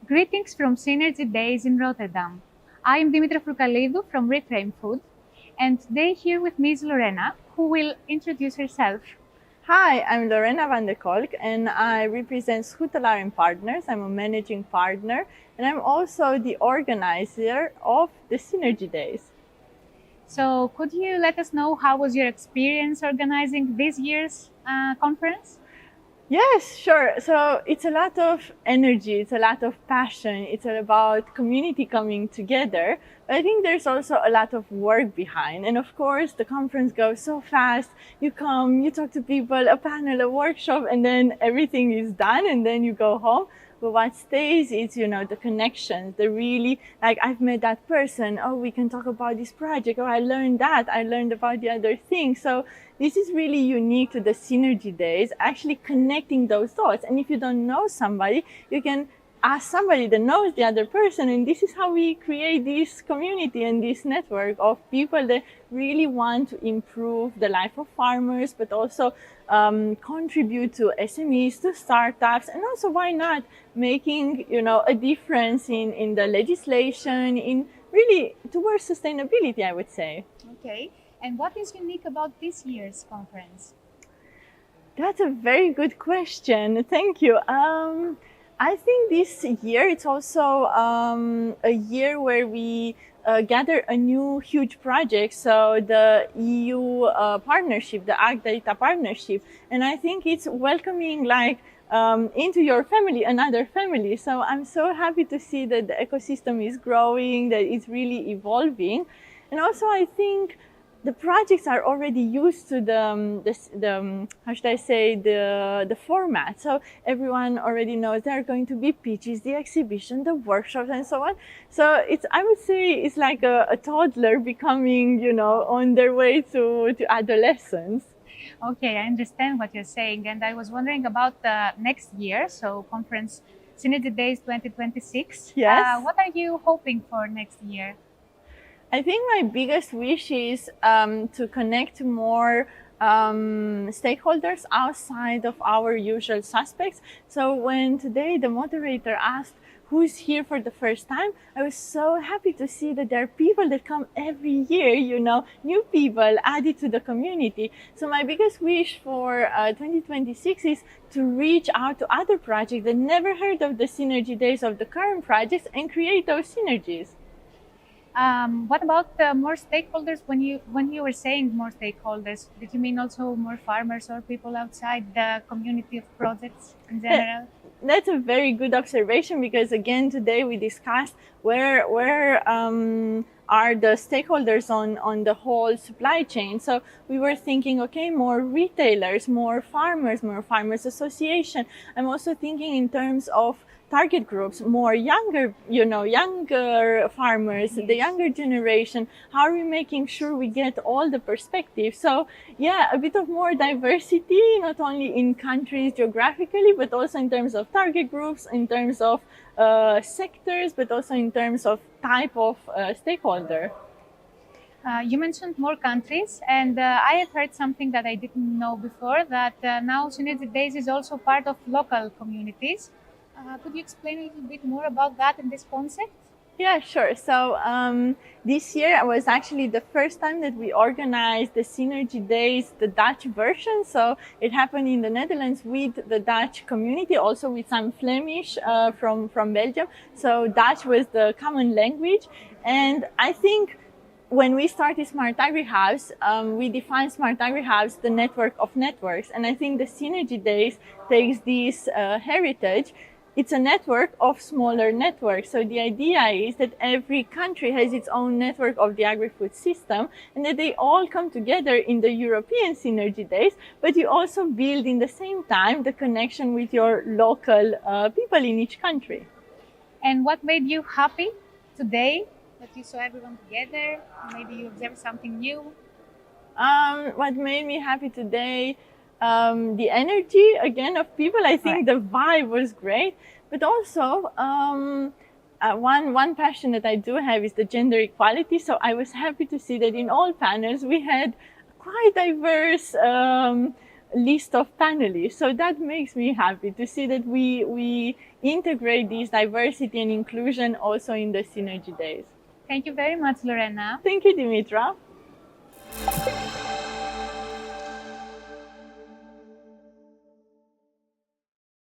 Greetings from Synergy Days in Rotterdam. I am Dimitra Froukalidou from Reframe Food, and today here with me is Lorena, who will introduce herself. Hi, I'm Lorena van der Kolk and I represent Schuttelaar Partners. I'm a managing partner and I'm also the organizer of the Synergy Days. So could you let us know how was your experience organizing this year's conference? Yes, sure. So it's a lot of energy, it's a lot of passion, it's all about community coming together. But I think there's also a lot of work behind. And of course, the conference goes so fast. You come, you talk to people, a panel, a workshop, and then everything is done and then you go home. But what stays is, the connections, the really, like, I've met that person. Oh, we can talk about this project. Oh, I learned that. I learned about the other thing. So this is really unique to the Synergy Days, actually connecting those dots. And if you don't know somebody, you can ask somebody that knows the other person. And this is how we create this community and this network of people that really want to improve the life of farmers, but also contribute to SMEs, to startups, and also why not making, a difference in the legislation, in really towards sustainability, I would say. Okay. And what is unique about this year's conference? That's a very good question. Thank you. I think this year it's also a year where we gather a new huge project. So the EU partnership, the Ag Data partnership, and I think it's welcoming into your family, another family. So I'm so happy to see that the ecosystem is growing, that it's really evolving, and also I think the projects are already used to the how should I say, the format. So everyone already knows there are going to be pitches, the exhibition, the workshops, and so on. So I would say it's like a toddler becoming, on their way to adolescence. Okay, I understand what you're saying, and I was wondering about the next year, so conference Synergy Days 2026. Yes. What are you hoping for next year? I think my biggest wish is to connect more stakeholders outside of our usual suspects. So when today the moderator asked who's here for the first time, I was so happy to see that there are people that come every year, new people added to the community. So my biggest wish for 2026 is to reach out to other projects that never heard of the Synergy Days of the current projects and create those synergies. What about more stakeholders? When you were saying more stakeholders, did you mean also more farmers or people outside the community of projects in general? That's a very good observation, because again today we discussed where are the stakeholders on the whole supply chain. So we were thinking, okay, more retailers, more farmers association. I'm also thinking in terms of target groups, more younger farmers, the younger generation. How are we making sure we get all the perspectives? So yeah, a bit of more diversity, not only in countries geographically, but also in terms of target groups, in terms of sectors, but also in terms of type of stakeholder. You mentioned more countries, and I have heard something that I didn't know before, that now Synergy Days is also part of local communities. Could you explain a little bit more about that and this concept? Yeah, sure. So this year was actually the first time that we organized the Synergy Days, the Dutch version. So it happened in the Netherlands with the Dutch community, also with some Flemish from Belgium. So Dutch was the common language. And I think when we started Smart Agri House, we defined Smart Agri House the network of networks. And I think the Synergy Days takes this heritage. It's a network of smaller networks. So the idea is that every country has its own network of the agri-food system, and that they all come together in the European Synergy Days, but you also build in the same time the connection with your local people in each country. And what made you happy today that you saw everyone together? Maybe you observed something new? What made me happy today? The energy again of people. I think the vibe was great, but also one passion that I do have is the gender equality. So I was happy to see that in all panels we had quite diverse list of panelists. So that makes me happy to see that we integrate this diversity and inclusion also in the Synergy Days. Thank you very much, Lorena. Thank you, Dimitra.